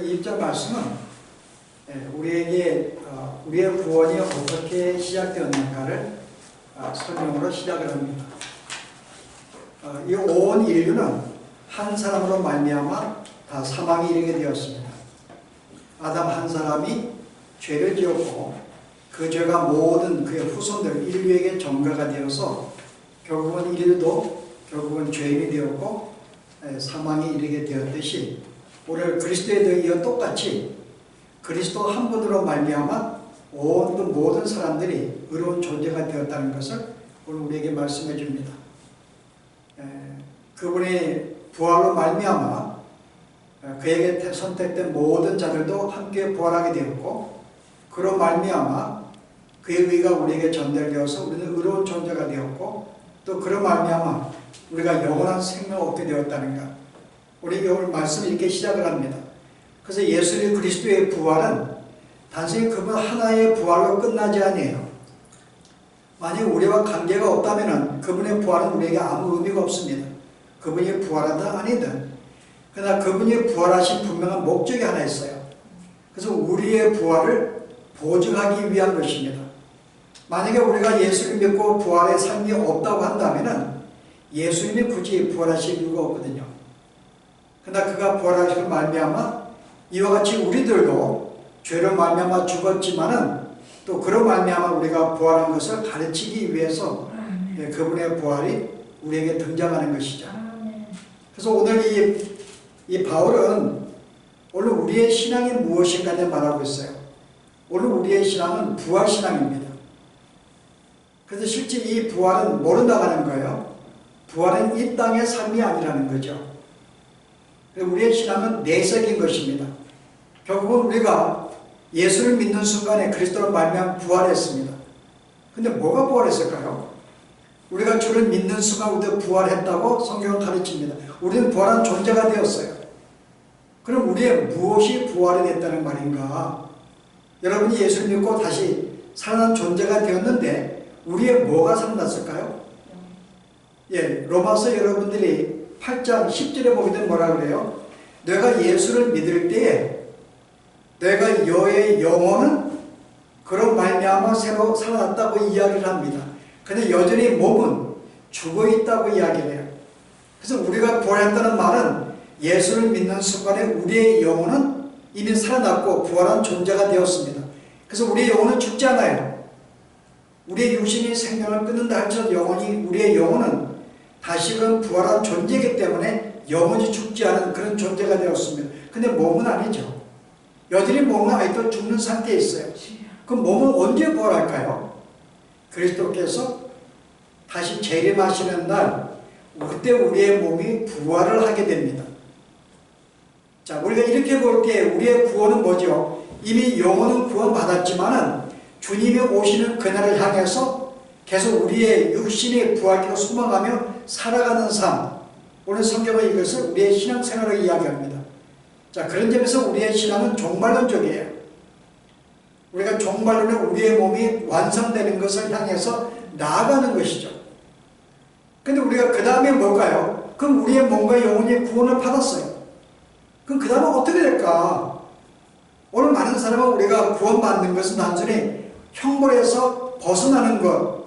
이 1절 말씀은 우리에게 우리의 구원이 어떻게 시작되었는가를 설명으로 시작을 합니다. 이 온 인류는 한 사람으로 말미암아 다 사망에 이르게 되었습니다. 아담 한 사람이 죄를 지었고 그 죄가 모든 그의 후손들 인류에게 전가가 되어서 결국은 인류도 결국은 죄인이 되었고 사망에 이르게 되었듯이 오늘 그리스도에 이어 똑같이 그리스도 한 분으로 말미암아 온 모든 사람들이 의로운 존재가 되었다는 것을 오늘 우리에게 말씀해 줍니다. 그분의 부활로 말미암아 그에게 선택된 모든 자들도 함께 부활하게 되었고 그로 말미암아 그의 의가 우리에게 전달되어서 우리는 의로운 존재가 되었고 또 그로 말미암아 우리가 영원한 생명을 얻게 되었다는 것. 우리 오늘 말씀을 이렇게 시작을 합니다. 그래서 예수님 그리스도의 부활은 단순히 그분 하나의 부활로 끝나지 아니에요. 만약 우리와 관계가 없다면 그분의 부활은 우리에게 아무 의미가 없습니다. 그분이 부활하든 아니든. 그러나 그분이 부활하신 분명한 목적이 하나 있어요. 그래서 우리의 부활을 보증하기 위한 것입니다. 만약에 우리가 예수를 믿고 부활의 삶이 없다고 한다면 예수님이 굳이 부활하실 이유가 없거든요. 그러나 그가 부활하시고 말미암아 이와 같이 우리들도 죄로 말미암아 죽었지만은 또 그로 말미암아 우리가 부활한 것을 가르치기 위해서 그분의 부활이 우리에게 등장하는 것이죠. 그래서 오늘 이 바울은 오늘 우리의 신앙이 무엇인가를 말하고 있어요. 오늘 우리의 신앙은 부활신앙입니다. 그래서 실제 이 부활은 뭐로 나가는 거예요? 부활은 이 땅의 삶이 아니라는 거죠. 우리의 신앙은 내색인 것입니다. 결국은 우리가 예수를 믿는 순간에 그리스도로 말미암아 부활했습니다. 근데 뭐가 부활했을까요? 우리가 주를 믿는 순간 우리도 부활했다고 성경은 가르칩니다. 우리는 부활한 존재가 되었어요. 그럼 우리의 무엇이 부활이 됐다는 말인가? 여러분이 예수를 믿고 다시 살아난 존재가 되었는데 우리의 뭐가 살아났을까요? 로마서 여러분들이 8장 10절에 보게 되면 뭐라 그래요? 내가 예수를 믿을 때에 내가 너의 영혼은 그런 말미암아 새로 살아났다고 이야기를 합니다. 근데 여전히 몸은 죽어 있다고 이야기를 해요. 그래서 우리가 부활했다는 말은 예수를 믿는 순간에 우리의 영혼은 이미 살아났고 부활한 존재가 되었습니다. 그래서 우리의 영혼은 죽지 않아요. 우리의 육신이 생명을 끊는다 할지라도 우리의 영혼은 다시금 부활한 존재이기 때문에 영원히 죽지 않은 그런 존재가 되었습니다. 근데 몸은 아니죠. 여전히 몸은 아직도 죽는 상태에 있어요. 그럼 몸은 언제 부활할까요? 그리스도께서 다시 재림하시는 날 그때 우리의 몸이 부활을 하게 됩니다. 자, 우리가 이렇게 볼 때 우리의 구원은 뭐죠? 이미 영혼은 구원받았지만은 주님이 오시는 그날을 향해서 계속 우리의 육신의 부활기로 소망하며 살아가는 삶. 오늘 성경은 이것을 우리의 신앙생활을 이야기합니다. 자, 그런 점에서 우리의 신앙은 종말론적이에요. 우리가 종말론은 우리의 몸이 완성되는 것을 향해서 나아가는 것이죠. 근데 우리가 그 다음에 뭘까요? 그럼 우리의 몸과 영혼이 구원을 받았어요. 그럼 그 다음은 어떻게 될까? 오늘 많은 사람은 우리가 구원받는 것은 단순히 형벌에서 벗어나는 것,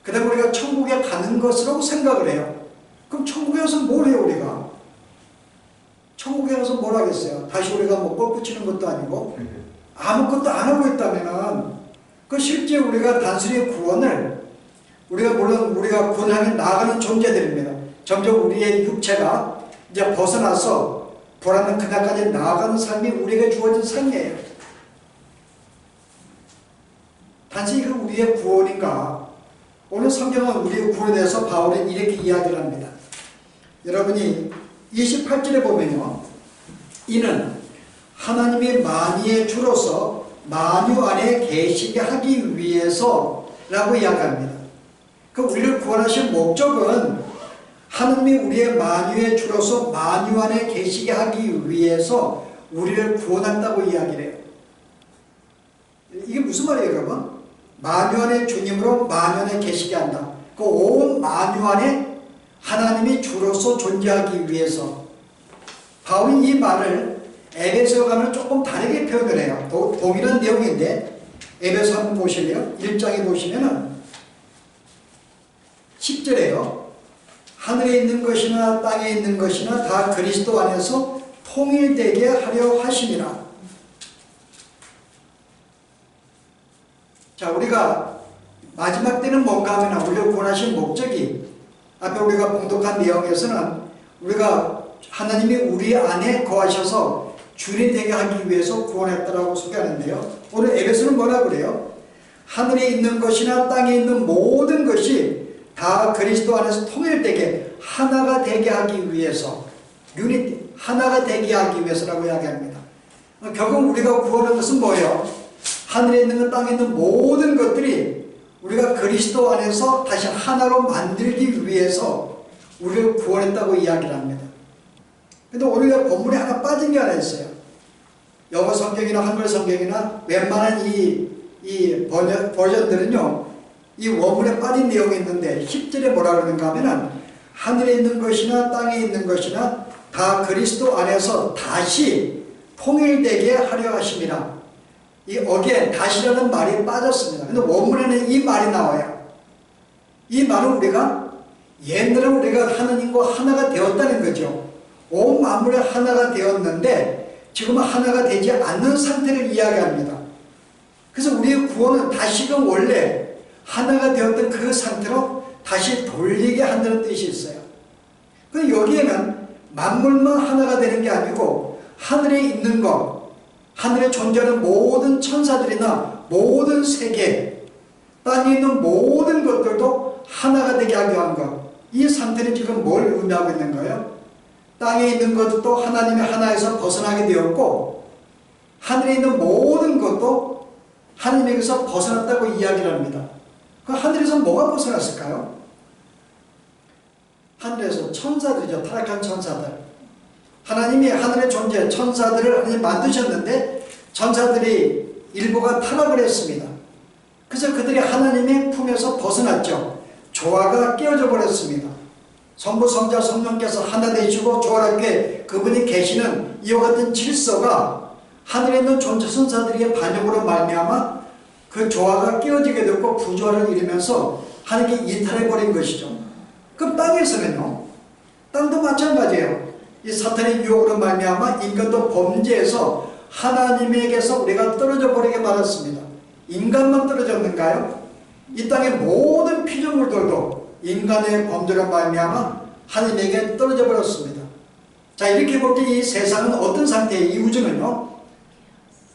그 다음에 우리가 천국에 가는 것이라고 생각을 해요. 그럼 천국에 가서 뭘 해요, 우리가? 천국에 가서 뭘 하겠어요? 다시 우리가 뭐 꽃 붙이는 것도 아니고, 아무것도 안 하고 있다면은, 그 실제 우리가 단순히 구원을, 물론 우리가 구원하며 나아가는 존재들입니다. 점점 우리의 육체가 이제 벗어나서 불안한 그날까지 나아가는 삶이 우리에게 주어진 삶이에요. 단순히 그 우리의 구원인가? 오늘 성경은 우리의 구원에 대해서 바울은 이렇게 이야기를 합니다. 여러분이 28절에 보면요. 이는 하나님이 만유의 주로서 만유 안에 계시게 하기 위해서 라고 이야기합니다. 그 우리를 구원하신 목적은 하나님이 우리의 만유의 주로서 만유 안에 계시게 하기 위해서 우리를 구원한다고 이야기를 해요. 이게 무슨 말이에요, 여러분? 만유 안에 주님으로 만유 안에 계시게 한다. 그 온 만유 안에 하나님이 주로서 존재하기 위해서 바울이 이 말을 에베소 가면 조금 다르게 표현을 해요. 동일한 내용인데 에베소 한번 보실래요? 1장에 보시면은 10절에요. 하늘에 있는 것이나 땅에 있는 것이나 다 그리스도 안에서 통일되게 하려 하심이라. 자, 우리가 마지막 때는 뭔가 하면 우리를 구원하신 목적이 앞에 우리가 봉독한 내용에서는 우리가 하나님이 우리 안에 거하셔서 주인이 되게 하기 위해서 구원했다라고 소개하는데요. 오늘 에베소는 뭐라 그래요? 하늘에 있는 것이나 땅에 있는 모든 것이 다 그리스도 안에서 통일되게 하나가 되게 하기 위해서, 유니티, 하나가 되게 하기 위해서라고 이야기합니다. 결국 우리가 구원한 것은 뭐예요? 하늘에 있는 것, 땅에 있는 모든 것들이 우리가 그리스도 안에서 다시 하나로 만들기 위해서 우리를 구원했다고 이야기를 합니다. 근데 오늘 본문에 하나 빠진 게 하나 있어요. 영어 성경이나 한글 성경이나 웬만한 이 버전들은요, 이 원문에 빠진 내용이 있는데 10절에 뭐라 그러는가 하면은 하늘에 있는 것이나 땅에 있는 것이나 다 그리스도 안에서 다시 통일되게 하려 하심이라. 이 어게 다시라는 말이 빠졌습니다. 근데 원문에는 이 말이 나와요. 이 말은 우리가 옛날에 우리가 하나님과 하나가 되었다는 거죠. 온 만물이 하나가 되었는데 지금은 하나가 되지 않는 상태를 이야기합니다. 그래서 우리의 구원은 다시금 원래 하나가 되었던 그 상태로 다시 돌리게 한다는 뜻이 있어요. 그런데 여기에는 만물만 하나가 되는 게 아니고 하늘에 있는 것, 하늘에 존재하는 모든 천사들이나 모든 세계, 땅에 있는 모든 것들도 하나가 되게 하기 위한 것. 이 상태는 지금 뭘 의미하고 있는 거예요? 땅에 있는 것도 하나님의 하나에서 벗어나게 되었고 하늘에 있는 모든 것도 하나님에게서 벗어났다고 이야기를 합니다. 그 하늘에서 뭐가 벗어났을까요? 하늘에서 천사들이죠. 타락한 천사들. 하나님이 하늘에 존재 천사들을 하나님 만드셨는데 천사들이 일부가 타락을 했습니다. 그래서 그들이 하나님의 품에서 벗어났죠. 조화가 깨어져 버렸습니다. 성부, 성자, 성령께서 하나 되시고 조화롭게 그분이 계시는 이와 같은 질서가 하늘에 있는 존재 천사들의 반역으로 말미암아 그 조화가 깨어지게 됐고 부조화를 이루면서 하나님께 이탈해버린 것이죠. 그럼 땅에서는요? 땅도 마찬가지예요. 이 사탄의 유혹으로 말미암아 인간도 범죄해서 하나님에게서 우리가 떨어져 버리게 말았습니다. 인간만 떨어졌는가요? 이 땅의 모든 피조물들도 인간의 범죄로 말미암아 하나님에게 떨어져 버렸습니다. 자, 이렇게 볼 때 이 세상은 어떤 상태예요? 이 우주는요?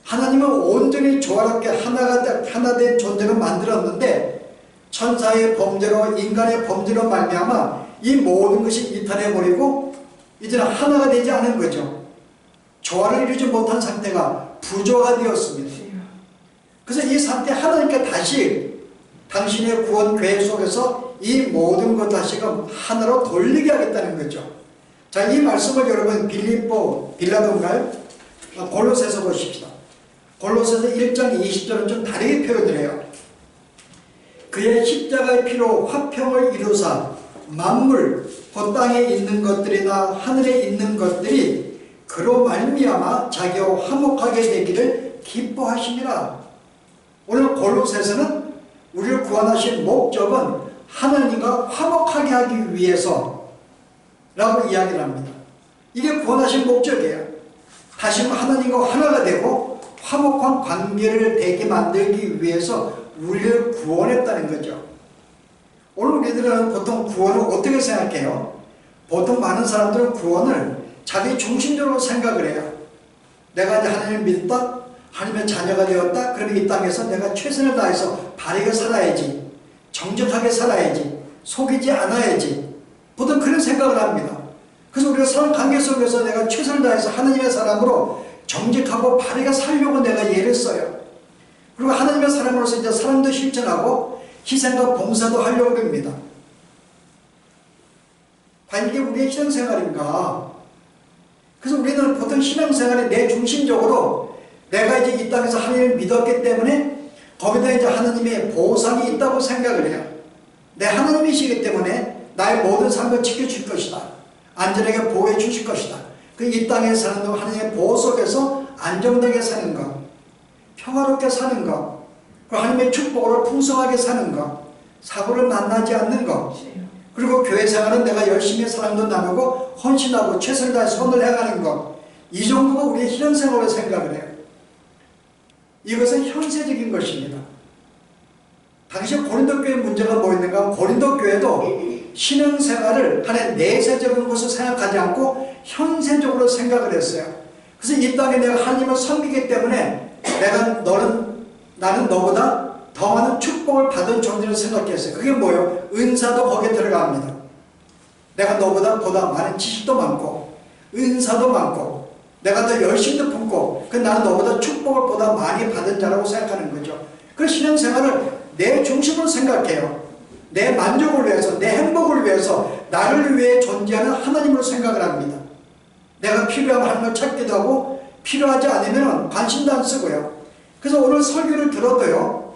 하나님은 온전히 조화롭게 하나 된 존재로 만들었는데 천사의 범죄로 인간의 범죄로 말미암아 이 모든 것이 이탈해버리고 이제는 하나가 되지 않은 거죠. 조화를 이루지 못한 상태가 부조화가 되었습니다. 그래서 이 상태 하나님께 다시 당신의 구원 계획 속에서 이 모든 것 다시금 하나로 돌리게 하겠다는 거죠. 자, 이 말씀을 여러분 빌라도인가요? 골로새서 보십시다. 골로새서 1장 20절은 좀 다르게 표현을 해요. 그의 십자가의 피로 화평을 이루사 만물 곧 땅에 있는 것들이나 하늘에 있는 것들이 그로 말미암아 자기와 화목하게 되기를 기뻐하심이라. 오늘 골로새서는 우리를 구원하신 목적은 하나님과 화목하게 하기 위해서 라고 이야기를 합니다. 이게 구원하신 목적이에요. 다시 하나님과 하나가 되고 화목한 관계를 되게 만들기 위해서 우리를 구원했다는 거죠. 오늘 우리들은 보통 구원을 어떻게 생각해요? 보통 많은 사람들은 구원을 자기 중심적으로 생각을 해요. 내가 이제 하나님을 믿었다, 하나님의 자녀가 되었다, 그러면 이 땅에서 내가 최선을 다해서 바르게 살아야지, 정직하게 살아야지, 속이지 않아야지, 보통 그런 생각을 합니다. 그래서 우리가 사람 관계 속에서 내가 최선을 다해서 하나님의 사람으로 정직하고 바르게 살려고 내가 예를 써요. 그리고 하나님의 사람으로서 이제 사랑도 실천하고 희생과 봉사도 하려고 합니다. 과연 이게 우리의 신앙생활인가? 그래서 우리는 보통 신앙생활에 내 중심적으로 내가 이제 이 땅에서 하나님을 믿었기 때문에 거기다 이제 하나님의 보상이 있다고 생각을 해요. 내 하나님이시기 때문에 나의 모든 삶을 지켜줄 것이다. 안전하게 보호해 주실 것이다. 그 이 땅에 사는 동안 하나님의 보호 속에서 안정되게 사는 것, 평화롭게 사는 것, 그 하나님의 축복으로 풍성하게 사는 것, 사고를 만나지 않는 것, 그리고 교회 생활은 내가 열심히 사랑도 나누고 헌신하고 최선을 다해서 선을 해가는 것, 이 정도가 우리의 신앙생활을 생각을 해요. 이것은 현세적인 것입니다. 당시 고린도 교회 문제가 뭐였는가? 고린도 교회도 신앙생활을 하나의 내세적인 것을 생각하지 않고 현세적으로 생각을 했어요. 그래서 이 땅에 내가 하나님을 섬기기 때문에 나는 너보다 더 많은 축복을 받은 존재로 생각했어요. 그게 뭐예요? 은사도 거기에 들어갑니다. 내가 너보다 많은 지식도 많고 은사도 많고 내가 더 열심도 품고 나는 너보다 축복을 보다 많이 받은 자라고 생각하는 거죠. 그 신앙생활을 내 중심으로 생각해요. 내 만족을 위해서, 내 행복을 위해서, 나를 위해 존재하는 하나님으로 생각을 합니다. 내가 필요하면 하나님을 찾기도 하고 필요하지 않으면 관심도 안 쓰고요. 그래서 오늘 설교를 들어도요,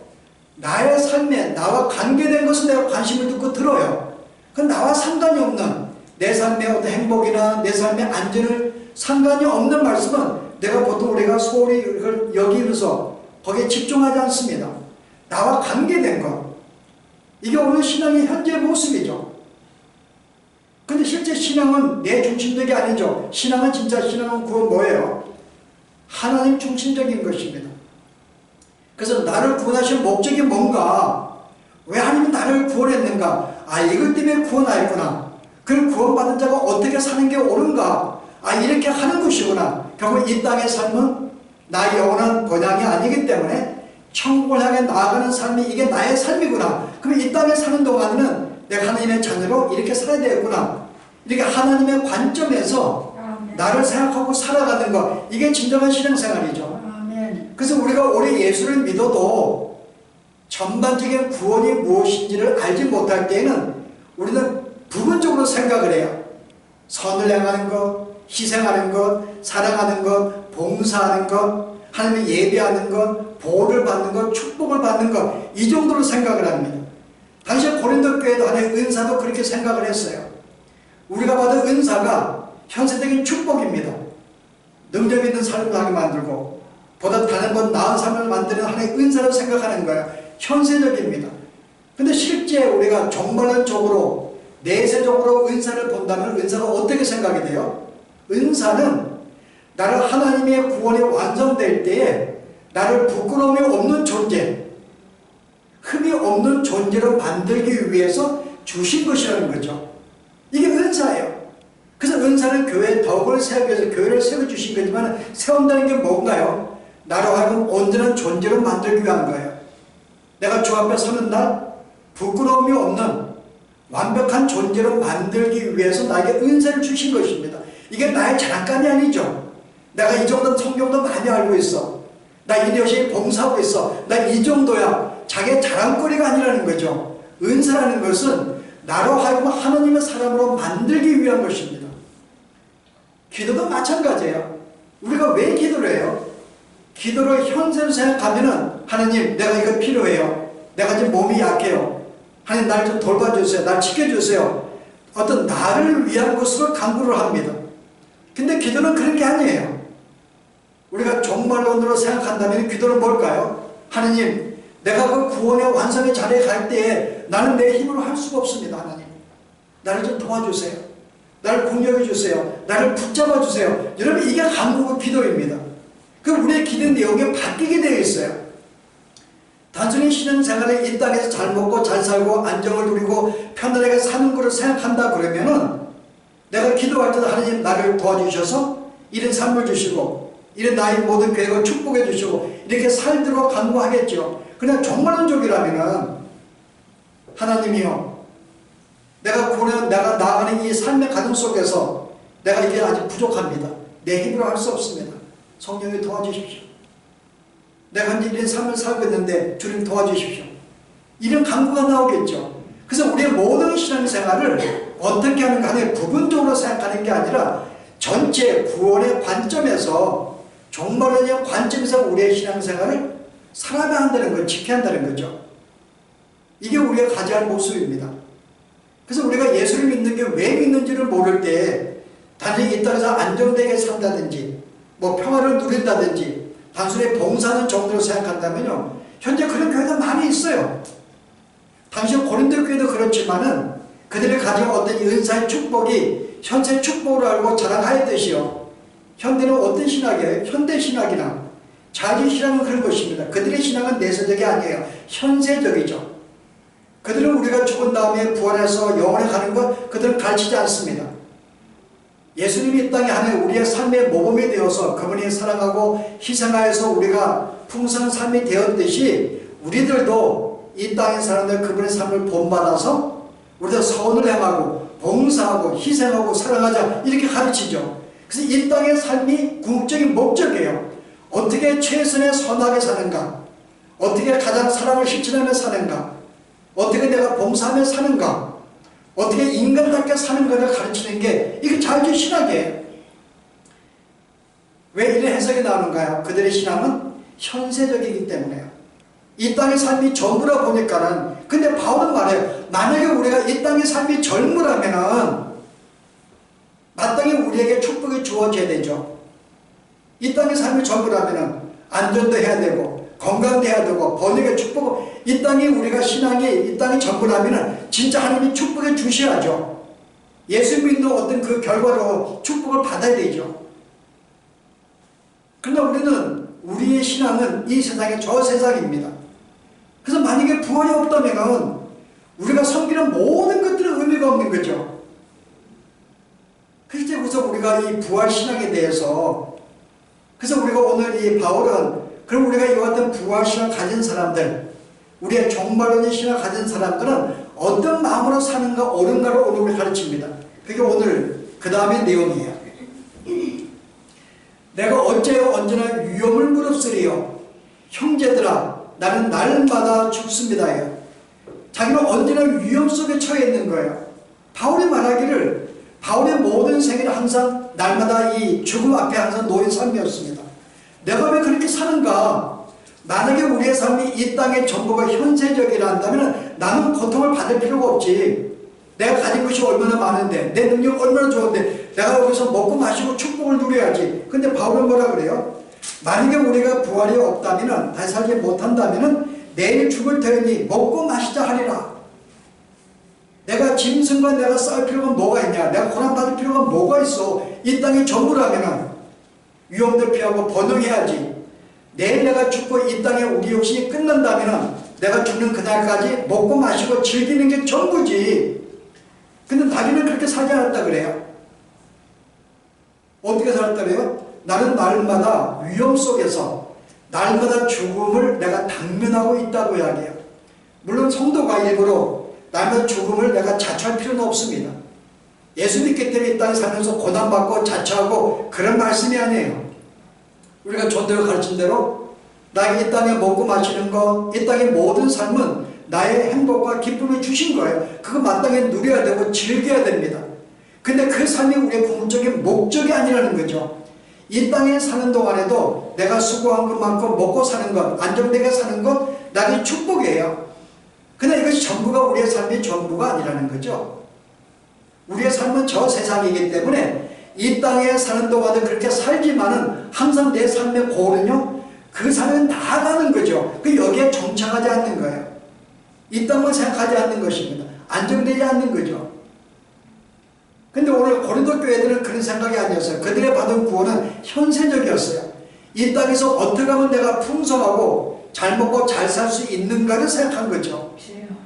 나의 삶에 나와 관계된 것을 내가 관심을 두고 들어요. 그 나와 상관이 없는 내 삶의 어떤 행복이나 내 삶의 안전을 상관이 없는 말씀은 내가 보통 우리가 소홀히 이걸 여기면서 거기에 집중하지 않습니다. 나와 관계된 것, 이게 오늘 신앙의 현재 모습이죠. 근데 실제 신앙은 내 중심적이 아니죠. 신앙은 진짜 신앙은 그건 뭐예요? 하나님 중심적인 것입니다. 그래서 나를 구원하신 목적이 뭔가? 왜 하나님이 나를 구원했는가? 이것 때문에 구원하였구나. 그 구원받은 자가 어떻게 사는 게 옳은가? 이렇게 하는 것이구나. 결국 이 땅의 삶은 나의 영원한 본향이 아니기 때문에 천국을 향해 나아가는 삶이 이게 나의 삶이구나. 그럼 이 땅에 사는 동안에는 내가 하나님의 자녀로 이렇게 살아야 되겠구나. 이렇게 하나님의 관점에서 나를 생각하고 살아가는 것, 이게 진정한 신앙생활이죠. 그래서 우리가 오래 예수를 믿어도 전반적인 구원이 무엇인지를 알지 못할 때에는 우리는 부분적으로 생각을 해요. 선을 행하는 것, 희생하는 것, 사랑하는 것, 봉사하는 것, 하나님을 예배하는 것, 보호를 받는 것, 축복을 받는 것, 이 정도로 생각을 합니다. 당시 고린도 교회도 하나의 은사도 그렇게 생각을 했어요. 우리가 받은 은사가 현세적인 축복입니다. 능력 있는 삶을 하게 만들고 보다 다른 것 나은 삶을 만드는 하나의 은사로 생각하는 거예요. 현세적입니다. 근데 실제 우리가 정말론적으로 내세적으로 은사를 본다면 은사가 어떻게 생각이 돼요? 은사는 나를 하나님의 구원이 완성될 때에 나를 부끄러움이 없는 존재, 흠이 없는 존재로 만들기 위해서 주신 것이라는 거죠. 이게 은사예요. 그래서 은사는 교회의 덕을 세우기 위해서 교회를 세워주신 거지만 세운다는 게 뭔가요? 나로 하여금 온전한 존재로 만들기 위한 거예요. 내가 주 앞에 서는 날 부끄러움이 없는 완벽한 존재로 만들기 위해서 나에게 은사를 주신 것입니다. 이게 나의 장난감이 아니죠. 내가 이 정도는 성경도 많이 알고 있어. 나 이 열심히 봉사하고 있어. 나 이 정도야. 자기의 자랑거리가 아니라는 거죠. 은사라는 것은 나로 하여금 하나님의 사람으로 만들기 위한 것입니다. 기도도 마찬가지예요. 우리가 왜 기도를 해요? 기도를 현세로 생각하면은 하나님 내가 이거 필요해요. 내가 지금 몸이 약해요. 하나님 나를 좀 돌봐주세요. 날 지켜주세요. 어떤 나를 위한 것으로 간구를 합니다. 근데 기도는 그런 게 아니에요. 우리가 종말론으로 생각한다면 기도는 뭘까요? 하나님 내가 그 구원의 완성의 자리에 갈 때에 나는 내 힘으로 할 수가 없습니다. 하나님 나를 좀 도와주세요. 나를 공격해 주세요. 나를 붙잡아 주세요. 여러분 이게 한국의 기도입니다. 그 우리의 기도 내용이 바뀌게 되어 있어요. 단순히 신앙생활에 이 땅에서 잘 먹고 잘 살고 안정을 누리고 편안하게 사는 것을 생각한다 그러면은 내가 기도할 때도 하나님 나를 도와주셔서 이런 삶을 주시고 이런 나의 모든 계획을 축복해 주시고 이렇게 살도록 간구하겠죠. 그러나 종말론적이라면은 하나님이요 내가 나아가는 이 삶의 과정 속에서 내가 이게 아직 부족합니다. 내 힘으로 할 수 없습니다. 성령이 도와주십시오. 내가 현재 이런 삶을 살고 있는데 주님 도와주십시오. 이런 간구가 나오겠죠. 그래서 우리의 모든 신앙생활을 어떻게 하는가 하는 부분적으로 생각하는 게 아니라 전체 구원의 관점에서 종말론의 관점에서 우리의 신앙생활을 살아가야 한다는 걸 지켜야 한다는 거죠. 이게 우리가 가져야 할 모습입니다. 그래서 우리가 예수를 믿는 게 왜 믿는지를 모를 때 단순히 이 땅에서 안정되게 산다든지 뭐 평화를 누린다든지 단순히 봉사하는 정도로 생각한다면요, 현재 그런 교회가 많이 있어요. 당시 고린도 교회도 그렇지만은 그들이 가진 어떤 은사의 축복이 현세 축복으로 알고 자랑하였듯이요, 현대는 어떤 신학이에요? 현대 신학이나 자기 신앙은 그런 것입니다. 그들의 신앙은 내세적이 아니에요. 현세적이죠. 그들은 우리가 죽은 다음에 부활해서 영원에 가는 것 그들은 가르치지 않습니다. 예수님이 이 땅에 하는 우리의 삶의 모범이 되어서 그분이 사랑하고 희생하여서 우리가 풍성한 삶이 되었듯이 우리들도 이 땅의 사람들 그분의 삶을 본받아서 우리도 선을 행하고 봉사하고 희생하고 사랑하자 이렇게 가르치죠. 그래서 이 땅의 삶이 궁극적인 목적이에요. 어떻게 최선의 선하게 사는가, 어떻게 가장 사랑을 실천하며 사는가, 어떻게 내가 봉사하며 사는가, 어떻게 인간답게 사는가를 가르치는 게 이게 자유주의 신학이에요. 왜 이런 해석이 나오는가요? 그들의 신앙은 현세적이기 때문에요. 이 땅의 삶이 전부라 보니까는, 근데 바울은 말해요. 만약에 우리가 이 땅의 삶이 젊으라면은 마땅히 우리에게 축복이 주어져야 되죠. 이 땅의 삶이 전부라면은 안전도 해야 되고 건강도 해야 되고 번영의 축복, 이 땅이 우리가 신앙이 이 땅이 전부라면은 진짜 하나님이 축복해 주셔야죠. 예수 믿는 어떤 그 결과로 축복을 받아야 되죠. 그러나 우리는 우리의 신앙은 이 세상의 저 세상입니다. 그래서 만약에 부활이 없다면은 우리가 섬기는 모든 것들은 의미가 없는 거죠. 그래서 우리가 이 부활 신앙에 대해서, 그래서 우리가 오늘 이 바울은 그럼 우리가 이와 같은 부활 신앙 가진 사람들, 우리의 종말론의 신앙 가진 사람들은 어떤 마음으로 사는가 옳은가를 오늘 가르칩니다. 그게 오늘 그 다음의 내용이에요. 내가 어째요 언제나 위험을 무릅쓰리요 형제들아 나는 날마다 죽습니다요. 자기는 언제나 위험 속에 처해 있는 거예요. 바울이 말하기를 바울의 모든 생애는 항상 날마다 이 죽음 앞에 항상 놓인 삶이었습니다. 내가 왜 그렇게 사는가? 만약에 우리의 삶이 이 땅의 전부가 현세적이라 한다면 나는 고통을 받을 필요가 없지. 내가 가진 것이 얼마나 많은데, 내 능력이 얼마나 좋은데 내가 여기서 먹고 마시고 축복을 누려야지. 근데 바울은 뭐라 그래요? 만약에 우리가 부활이 없다면, 다시 살지 못한다면 내일 죽을 터이니 먹고 마시자 하리라. 내가 짐승과 내가 싸울 필요가 뭐가 있냐? 내가 고난받을 필요가 뭐가 있어? 이 땅이 전부라면 위험도 피하고 번영해야지. 내일 내가 죽고 이 땅에 우리 욕심이 끝난다면 내가 죽는 그날까지 먹고 마시고 즐기는 게 전부지. 근데 자기는 그렇게 살지 않았다 그래요. 어떻게 살았다 그래요? 나는 날마다 위험 속에서 날마다 죽음을 내가 당면하고 있다고 이야기해요. 물론 성도가 일부러 날마다 죽음을 내가 자처할 필요는 없습니다. 예수 믿기 때문에 이 땅에 살면서 고난받고 자처하고 그런 말씀이 아니에요. 우리가 전도가 가르친 대로 나에게 이 땅에 먹고 마시는 거, 이 땅의 모든 삶은 나의 행복과 기쁨을 주신 거예요. 그거 마땅히 누려야 되고 즐겨야 됩니다. 근데 그 삶이 우리의 궁극적인 목적이 아니라는 거죠. 이 땅에 사는 동안에도 내가 수고한 것만큼 먹고 사는 것, 안정되게 사는 것, 나의 축복이에요. 근데 이것이 전부가 우리의 삶이 전부가 아니라는 거죠. 우리의 삶은 저 세상이기 때문에 이 땅에 사는 동안은 그렇게 살지만은 항상 내 삶의 골은요, 그 삶은 나아가는 거죠. 그 여기에 정착하지 않는 거예요. 이 땅만 생각하지 않는 것입니다. 안정되지 않는 거죠. 근데 오늘 고린도 교회들은 그런 생각이 아니었어요. 그들의 받은 구원은 현세적이었어요. 이 땅에서 어떻게 하면 내가 풍성하고 잘 먹고 잘 살 수 있는가를 생각한 거죠.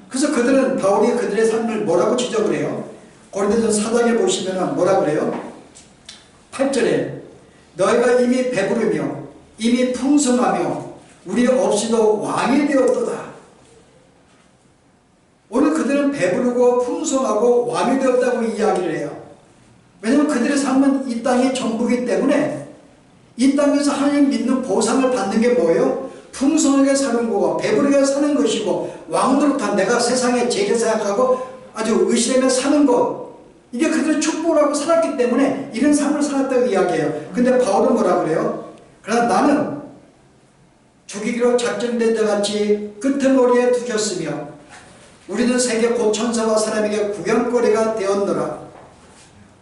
그래서 그들은 바울이 그들의 삶을 뭐라고 지적을 해요? 고린도전서 4장에 보시면 뭐라 그래요? 8절에 너희가 이미 배부르며 이미 풍성하며 우리 없이도 왕이 되었도다. 오늘 그들은 배부르고 풍성하고 왕이 되었다고 이야기를 해요. 왜냐하면 그들의 삶은 이 땅이 전부이기 때문에 이 땅에서 하나님 믿는 보상을 받는 게 뭐예요? 풍성하게 사는 거고 배부르게 사는 것이고 왕노릇한 내가 세상에 제게 생각하고 아주 의시되며 사는 것, 이게 그들의 축복이라고 살았기 때문에 이런 삶을 살았다고 이야기해요. 근데 바울은 뭐라 그래요? 그러나 나는 죽이기로 작정된 자같이 끄트머리에 두셨으며 우리는 세계 곧 천사와 사람에게 구경거리가 되었노라.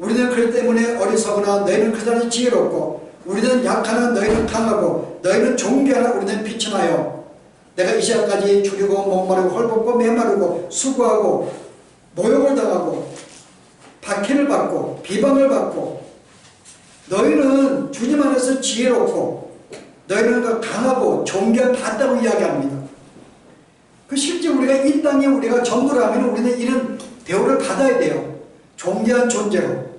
우리는 그렇기 때문에 어리석으나 너희는 그다지 지혜롭고 우리는 약하나 너희는 강하고 너희는 존귀하나 우리는 비천하여 내가 이 시간까지 죽이고 목마르고 헐벗고 메마르고 수고하고 모욕을 당하고 박해를 받고 비방을 받고 너희는 주님 안에서 지혜롭고 너희는 강하고 존귀한 받다고 이야기합니다. 그 실제 우리가 이 땅에 우리가 전도라면 우리는 이런 대우를 받아야 돼요. 존귀한 존재로,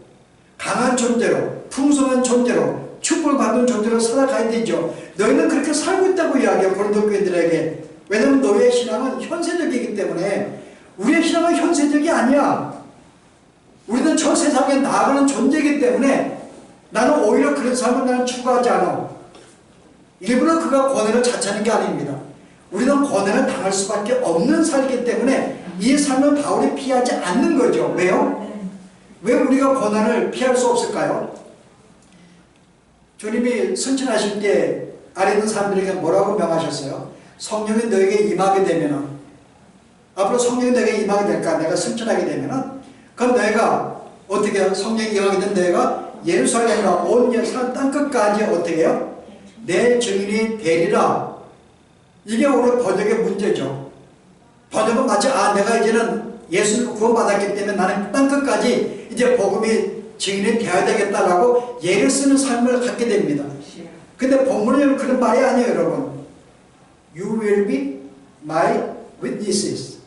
강한 존재로, 풍성한 존재로, 축복을 받은 존재로 살아가야 되죠. 너희는 그렇게 살고 있다고 이야기해요. 고린도 교인들에게. 왜냐하면 너희의 신앙은 현세적이기 때문에 우리의 신앙은 현세적이 아니야. 우리는 저 세상에 나아가는 존재이기 때문에 나는 오히려 그런 삶을 나는 추구하지 않아. 일부러 그가 권한을 자처하는 게 아닙니다. 우리는 권한을 당할 수밖에 없는 삶이기 때문에 이 삶을 바울이 피하지 않는 거죠. 왜요? 왜 우리가 권한을 피할 수 없을까요? 주님이 선천하실 때 아래 있는 사람들에게 뭐라고 명하셨어요? 성령이 너에게 임하게 되면은, 앞으로 성령이 너에게 임하게 될까? 내가 선천하게 되면은, 그럼 너희가 어떻게 성령이 임하게 되면 너희가 예루살렘이나 온 땅끝까지 어떻게 해요? 내 증인이 되리라. 이게 오늘 번역의 문제죠. 번역은 마치 내가 이제는 예수를 구원받았기 때문에 나는 땅끝까지 이제 복음이 증인이 되어야 되겠다라고 예를 쓰는 삶을 갖게 됩니다. 근데 본문에는 그런 말이 아니에요, 여러분. You will be my witnesses.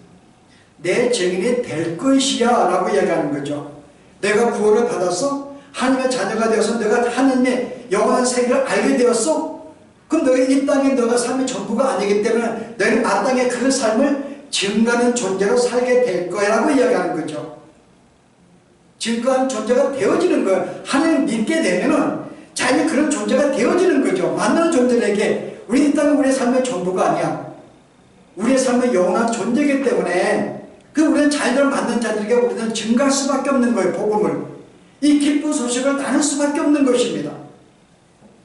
내 증인이 될 것이야 라고 이야기하는 거죠. 내가 구원을 받았어? 하나님의 자녀가 되어서 내가 하나님의 영원한 세계를 알게 되었어? 그럼 너희 이 땅에 너가 삶의 전부가 아니기 때문에 너희는 마땅히 그 삶을 증거하는 존재로 살게 될 거야 라고 이야기하는 거죠. 증거하는 존재가 되어지는 거예요. 하나님 믿게 되면은 자연히 그런 존재가 되어지는 거죠. 만나는 존재에게 우리 이 땅은 우리의 삶의 전부가 아니야. 우리의 삶의 영원한 존재이기 때문에 우리는 자녀를 만난 자들에게 우리는 증거할 수밖에 없는 거예요. 복음을. 이 기쁜 소식을 나눌 수밖에 없는 것입니다.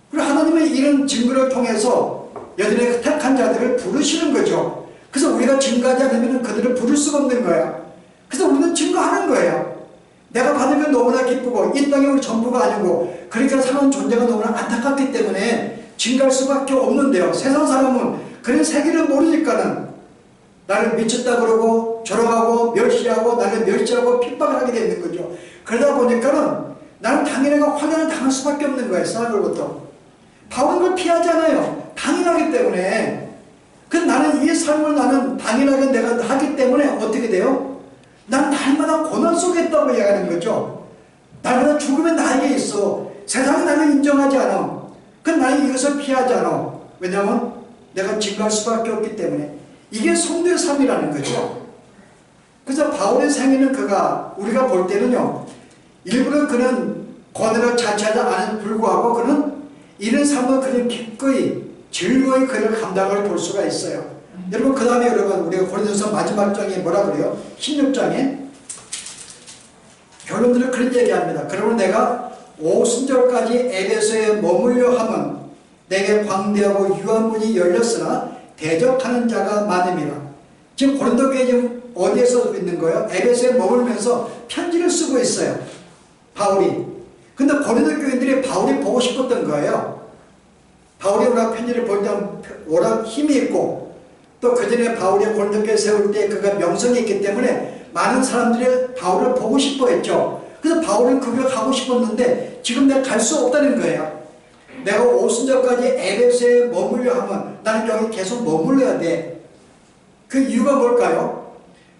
그리고 하나님의 이런 증거를 통해서 여전히 택한 자들을 부르시는 거죠. 그래서 우리가 증거하지 않으면 그들을 부를 수가 없는 거야. 그래서 우리는 증거하는 거예요. 내가 받으면 너무나 기쁘고 이 땅이 우리 전부가 아니고 그러니까 사는 존재가 너무나 안타깝기 때문에 증거할 수밖에 없는데요. 세상 사람은 그런 세계를 모르니까는 나를 미쳤다 그러고 조롱하고 멸시하고 나를 멸시하고 핍박을 하게 되는 거죠. 그러다 보니까는 나는 당연히 환난을 당할 수밖에 없는 거예요. 사람으로부터. 바울은 그걸 피하지 않아요. 당연하기 때문에. 나는 이 삶을 나는 당연하게 내가 하기 때문에 어떻게 돼요? 난 날마다 고난 속에 있다고 이야기하는 거죠. 날마다 죽음이 나에게 있어. 세상이 나를 인정하지 않아. 나는 이것을 피하지 않아. 왜냐하면 내가 증거할 수밖에 없기 때문에. 이게 성도의 삶이라는 거죠. 그래서 바울의 생애는 우리가 볼 때는요, 일부러 그는 권한을 자처하지 않은 불구하고 그는 이런 삶을 그는 기꺼이 즐거이 그를 감당을 볼 수가 있어요. 여러분 그 다음에 여러분 우리가 고린도서 마지막 장에 뭐라 그래요? 16장에 결론들을 그런 얘기합니다. 그러므로 내가 오순절까지 에베소에 머물려 함은 내게 광대하고 유한 문이 열렸으나 대적하는 자가 많음이라. 지금 고린도 교회 지금 어디에서 있는 거예요? 에베소에 머물면서 편지를 쓰고 있어요. 바울이. 근데 고린도 교인들이 바울이 보고 싶었던 거예요. 바울이 워낙 편지를 볼 때 워낙 힘이 있고 또 그 전에 바울이 고린도 교회 세울 때 그가 명성이 있기 때문에 많은 사람들이 바울을 보고 싶어 했죠. 그래서 바울은 그걸 가고 싶었는데 지금 내가 갈 수 없다는 거예요. 내가 오순절까지 에베소에 머물려 하면 나는 여기 계속 머물러야 돼. 그 이유가 뭘까요?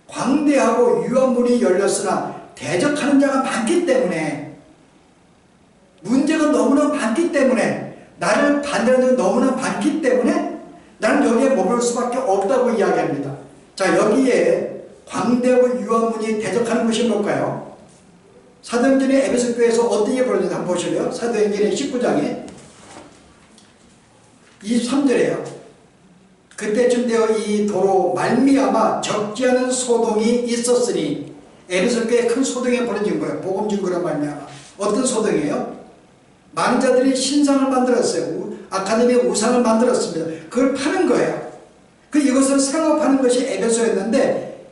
광대하고 유한 문이 열렸으나 대적하는 자가 많기 때문에, 문제가 너무나 많기 때문에, 나를 반대하는 자가 너무나 많기 때문에 나는 여기에 머물 수밖에 없다고 이야기합니다. 자, 여기에 광대하고 유한 문이 대적하는 것이 뭘까요? 사도행전의 에베소 교회에서 어떤 일이 벌어졌는지 한번 보실래요? 사도행전의 19장에 23절에요. 그때쯤 되어 이 도로 말미암아 적지 않은 소동이 있었으니, 에베소 교회에 큰 소동이 벌어진 거예요. 복음 증거로 말미암아. 어떤 소동이에요? 많은 자들이 신상을 만들었어요. 아카데미의 우상을 만들었습니다. 그걸 파는 거예요. 이것을 생업하는 것이 에베소였는데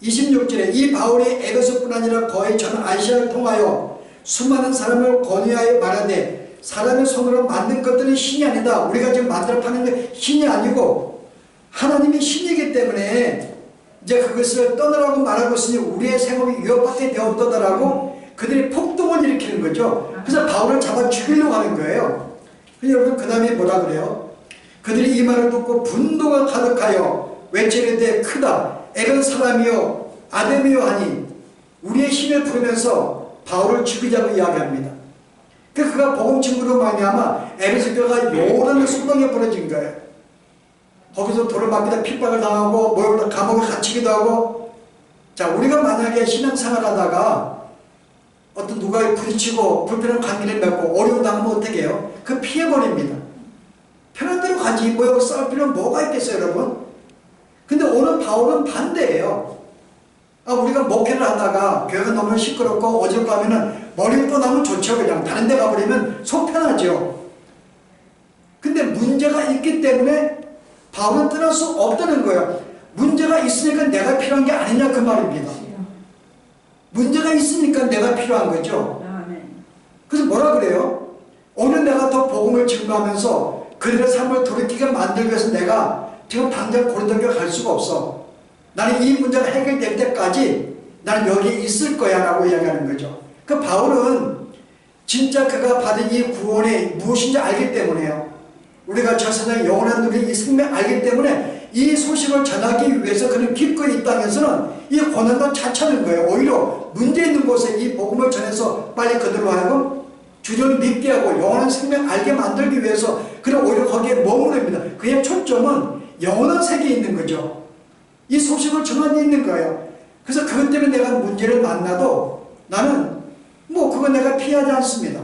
26절에 이 바울이 에베소뿐 아니라 거의 전 아시아를 통하여 수많은 사람을 권유하여 말하되 사람의 손으로 만든 것들은 신이 아니다. 우리가 지금 만들어 파는 게 신이 아니고 하나님이 신이기 때문에 이제 그것을 떠나라고 말하고 있으니 우리의 생업이 위협받게 되었다라고 그들이 폭동을 일으키는 거죠. 그래서 바울을 잡아 죽이려고 하는 거예요. 여러분 그 다음에 뭐라 그래요? 그들이 이 말을 듣고 분노가 가득하여 외치는데 크다 에른 사람이여 아데미여 하니 우리의 힘을 부르면서 바울을 죽이자고 이야기합니다. 그가 복음 증거로 말미암아 에베소 교회가 요란한 소동이 벌어진 거예요. 거기서 돌을 맞기다 핍박을 당하고 모욕을 감옥에 갇히기도 하고. 자, 우리가 만약에 신앙생활 하다가 어떤 누가 부딪히고 불편한 관계를 맺고 어려움 당하면 어떻게 해요? 그 피해버립니다. 편한 대로 가지 뭐 여기 싸울 필요는 뭐가 있겠어요, 여러분? 근데 오늘 바울은 반대예요. 우리가 목회를 하다가 교회가 너무 시끄럽고 어지럽고 하면은 머리를 떠나면 좋죠. 그냥 다른 데 가버리면 속 편하죠. 근데 문제가 있기 때문에 바울은 떠날 수 없다는 거예요. 문제가 있으니까 내가 필요한 게 아니냐 그 말입니다. 문제가 있으니까 내가 필요한 거죠. 그래서 뭐라 그래요? 오늘 내가 더 복음을 증거하면서 그들의 삶을 돌이키게 만들기 위해서 내가 지금 당장 고린도교에 갈 수가 없어. 나는 이 문제가 해결될 때까지 나는 여기에 있을 거야 라고 이야기하는 거죠. 그 바울은 진짜 그가 받은 이 구원이 무엇인지 알기 때문에요. 우리가 저 세상에 영원한 누리 이 생명 알기 때문에 이 소식을 전하기 위해서 그는 기꺼이 이 땅에서는 이 고난도 자처하는 거예요. 오히려 문제 있는 곳에 이 복음을 전해서 빨리 그들로 하여금 주를 믿게 하고 영원한 생명 알게 만들기 위해서 그는 오히려 거기에 머무릅니다. 그의 초점은 영원한 세계에 있는 거죠. 이 소식을 전하고 있는 거예요. 그래서 그것 때문에 내가 문제를 만나도 나는 그건 내가 피하지 않습니다.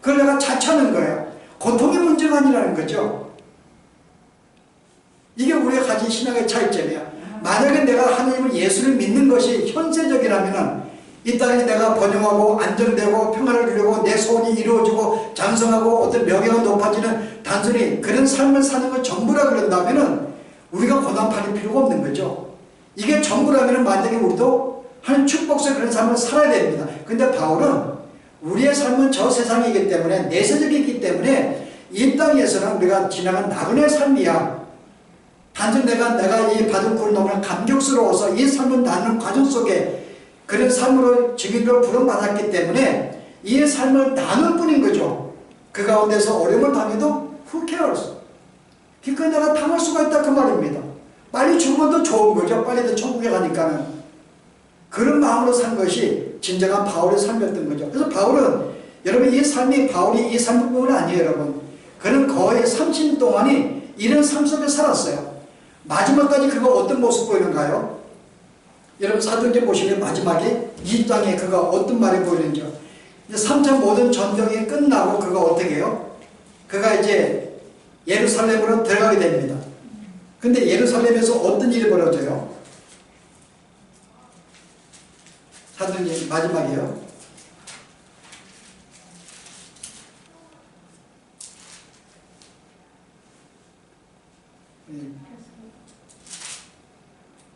그걸 내가 자처하는 거예요. 고통의 문제가 아니라는 거죠. 이게 우리가 가진 신앙의 차이점이야. 만약에 내가 하나님을 예수를 믿는 것이 현세적이라면 이 땅에 내가 번영하고 안정되고 평안을 누리고 내 소원이 이루어지고 장성하고 어떤 명예가 높아지는 단순히 그런 삶을 사는 것 전부라 그런다면 우리가 고난받을 필요가 없는 거죠. 이게 전부라면 만약에 우리도 하나님 축복의 그런 삶을 살아야 됩니다. 근데 바울은 우리의 삶은 저 세상이기 때문에 내세적이기 때문에 이 땅에서는 우리가 지나간 나그네의 삶이야. 단순히 내가 이 받은 구원을 너무나 감격스러워서 이 삶을 나누는 과정 속에 그런 삶으로 증인으로 부름받았기 때문에 이 삶을 나눌 뿐인 거죠. 그 가운데서 어려움을 당해도 who cares? 기꺼이 내가 당할 수가 있다 그 말입니다. 빨리 죽으면 더 좋은 거죠. 빨리 더 천국에 가니까는. 그런 마음으로 산 것이 진정한 바울의 삶이었던 거죠. 그래서 바울은 여러분 이 삶이 바울이 이 삶뿐만 아니에요. 여러분 그는 거의 30년 동안이 이런 삶 속에 살았어요. 마지막까지 그가 어떤 모습 보이는가요? 여러분 사도행전 보시면 마지막에 이 땅에 그가 어떤 말이 보이는지요. 3차 모든 전쟁이 끝나고 그가 어떻게 해요? 그가 이제 예루살렘으로 들어가게 됩니다. 근데 예루살렘에서 어떤 일이 벌어져요? 사도행전 마지막이에요.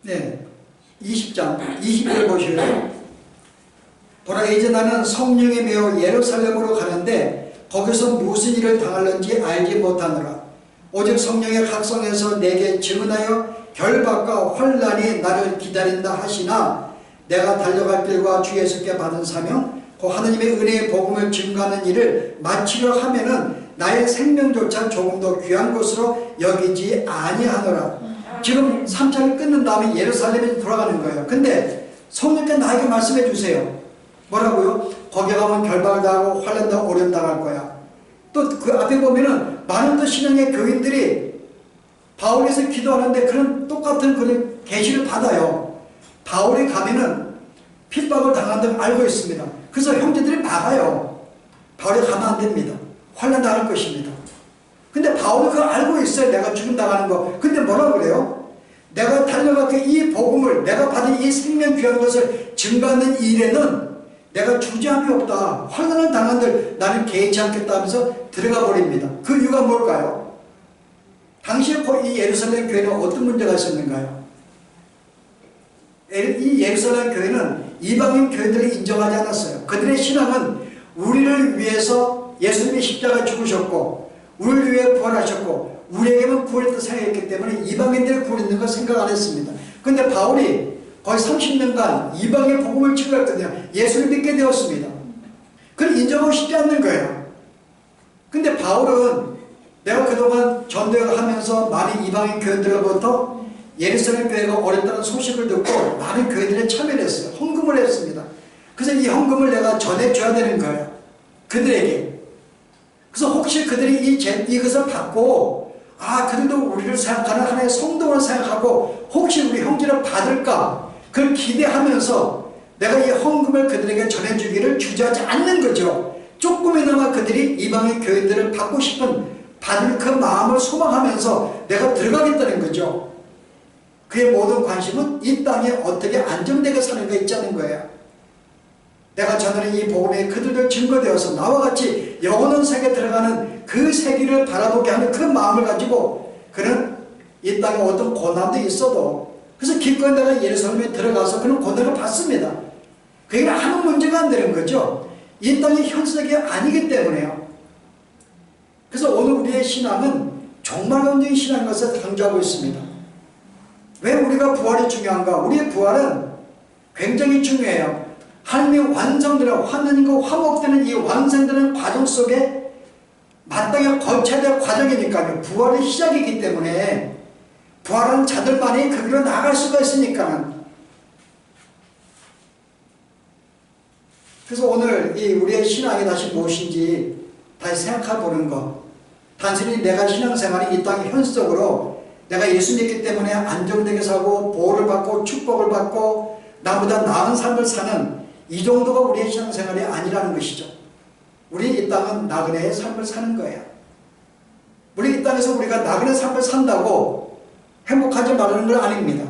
네, 20장 20절 보시면 보라 이제 나는 성령에 매어 예루살렘으로 가는데 거기서 무슨 일을 당할는지 알지 못하노라. 오직 성령의 각성에서 내게 증언하여 결박과 환난이 나를 기다린다 하시나 내가 달려갈 길과 주 예수께 받은 사명 그 하나님의 은혜의 복음을 증거하는 일을 마치려 하면은 나의 생명조차 조금 더 귀한 것으로 여기지 아니하노라. 지금 3차를 끊는 다음에 예루살렘에 돌아가는 거예요. 근데 성령께 나에게 말씀해 주세요. 뭐라고요? 거기 가면 결박을 당하고 환난 당하고 어려움 당할 거야. 또 그 앞에 보면은 많은 또 신앙의 교인들이 바울에서 기도하는데 그런 똑같은 그런 계시를 받아요. 바울이 가면은 핍박을 당한다고 알고 있습니다. 그래서 형제들이 막아요. 바울이 가면 안 됩니다. 환난 당할 것입니다. 근데 바울은 그거 알고 있어요. 내가 죽음 당하는 거. 근데 뭐라 그래요? 내가 달려가서 이 복음을 내가 받은 이 생명 귀한 것을 증거하는 일에는 내가 주저함이 없다. 환난을 당한들 나는 개의치 않겠다 하면서 들어가 버립니다. 그 이유가 뭘까요? 당시에 이 예루살렘 교회는 어떤 문제가 있었는가요? 이 예루살렘 교회는 이방인 교회들을 인정하지 않았어요. 그들의 신앙은 우리를 위해서 예수님이 십자가 죽으셨고 우리를 위해 부활하셨고 우리에게만 구원했다 생각했기 때문에 이방인들을 구원했는 걸 생각 안 했습니다. 근데 바울이 거의 30년간 이방의 복음을 증거했거든요. 예수를 믿게 되었습니다. 그걸 인정하고 싶지 않는 거예요. 근데 바울은 내가 그동안 전도를 하면서 많은 이방인 교회들로부터 예루살렘 교회가 어렵다는 소식을 듣고 많은 교회들에 참여를 했어요. 헌금을 했습니다. 그래서 이 헌금을 내가 전해줘야 되는 거예요. 그들에게. 그래서 혹시 그들이 이것을 받고 그들도 우리를 생각하는 하나의 성도를 생각하고 혹시 우리 형제를 받을까 그걸 기대하면서 내가 이 헌금을 그들에게 전해주기를 주저하지 않는 거죠. 조금이나마 그들이 이방의 교회들을 받고 싶은 받을 그 마음을 소망하면서 내가 들어가겠다는 거죠. 그의 모든 관심은 이 땅에 어떻게 안정되게 사는가 있지 않은 거예요. 내가 전하는 이 복음에 그들도 증거되어서 나와 같이 영원한 세계에 들어가는 그 세계를 바라보게 하는 그 마음을 가지고 그는 이 땅에 어떤 고난도 있어도 그래서 기꺼이 내가 예루살렘에 들어가서 그런 고난을 받습니다. 그게 아무 문제가 안 되는 거죠. 이 땅이 현세계 아니기 때문에요. 그래서 오늘 우리의 신앙은 종말론적인 신앙인 것을 강조하고 있습니다. 왜 우리가 부활이 중요한가? 우리의 부활은 굉장히 중요해요. 하나님의 완성되는 하나님과 화목되는 이 완성되는 과정 속에 마땅히 거쳐야 될 과정이니까요. 부활의 시작이기 때문에 부활한 자들만이 그 길로 나아갈 수가 있으니까. 그래서 오늘 이 우리의 신앙이 다시 무엇인지 다시 생각해 보는 것. 단순히 내가 신앙생활이 이 땅에 현실적으로 내가 예수 믿기 때문에 안정되게 살고 보호를 받고 축복을 받고 나보다 나은 삶을 사는 이 정도가 우리의 신앙생활이 아니라는 것이죠. 우리 이 땅은 나그네의 삶을 사는 거예요. 우리 이 땅에서 우리가 나그네 삶을 산다고 행복하지 말라는 건 아닙니다.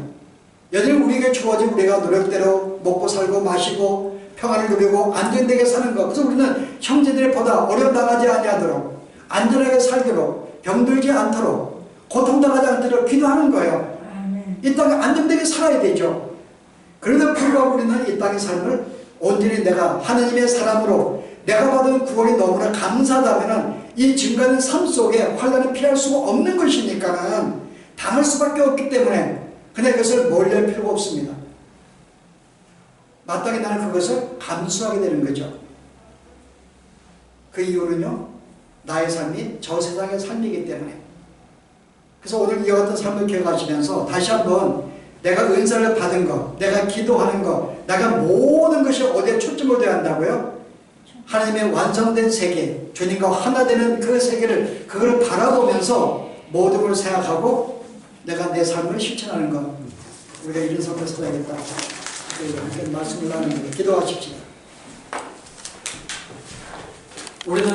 여전히 우리에게 주어진 우리가 노력대로 먹고 살고 마시고 평안을 누리고 안전되게 사는 것. 그래서 우리는 형제들보다 어려움당하지 아니하도록 안전하게 살도록 병들지 않도록 고통당하지 않도록 기도하는 거예요. 이 땅에 안정되게 살아야 되죠. 그런데 불구하고 우리는 이 땅의 삶을 온전히 내가 하나님의 사람으로 내가 받은 구원이 너무나 감사하다면 이 증거하는 삶 속에 환난을 피할 수가 없는 것이니까 당할 수밖에 없기 때문에 그냥 그것을 멀리할 필요가 없습니다. 마땅히 나는 그것을 감수하게 되는 거죠. 그 이유는요, 나의 삶이 저 세상의 삶이기 때문에. 그래서 오늘 이와 같은 삶을 기억하시면서 다시 한번 내가 은사를 받은 것, 내가 기도하는 것, 내가 모든 것이 어디에 초점을 둬야 한다고요? 하나님의 완성된 세계, 주님과 하나 되는 그 세계를 그걸 바라보면서 모든 걸 생각하고 내가 내 삶을 실천하는 것. 우리가 이런 삶을 살아야겠다. 이렇게 말씀을 나누는 거 기도하십시오. 우리는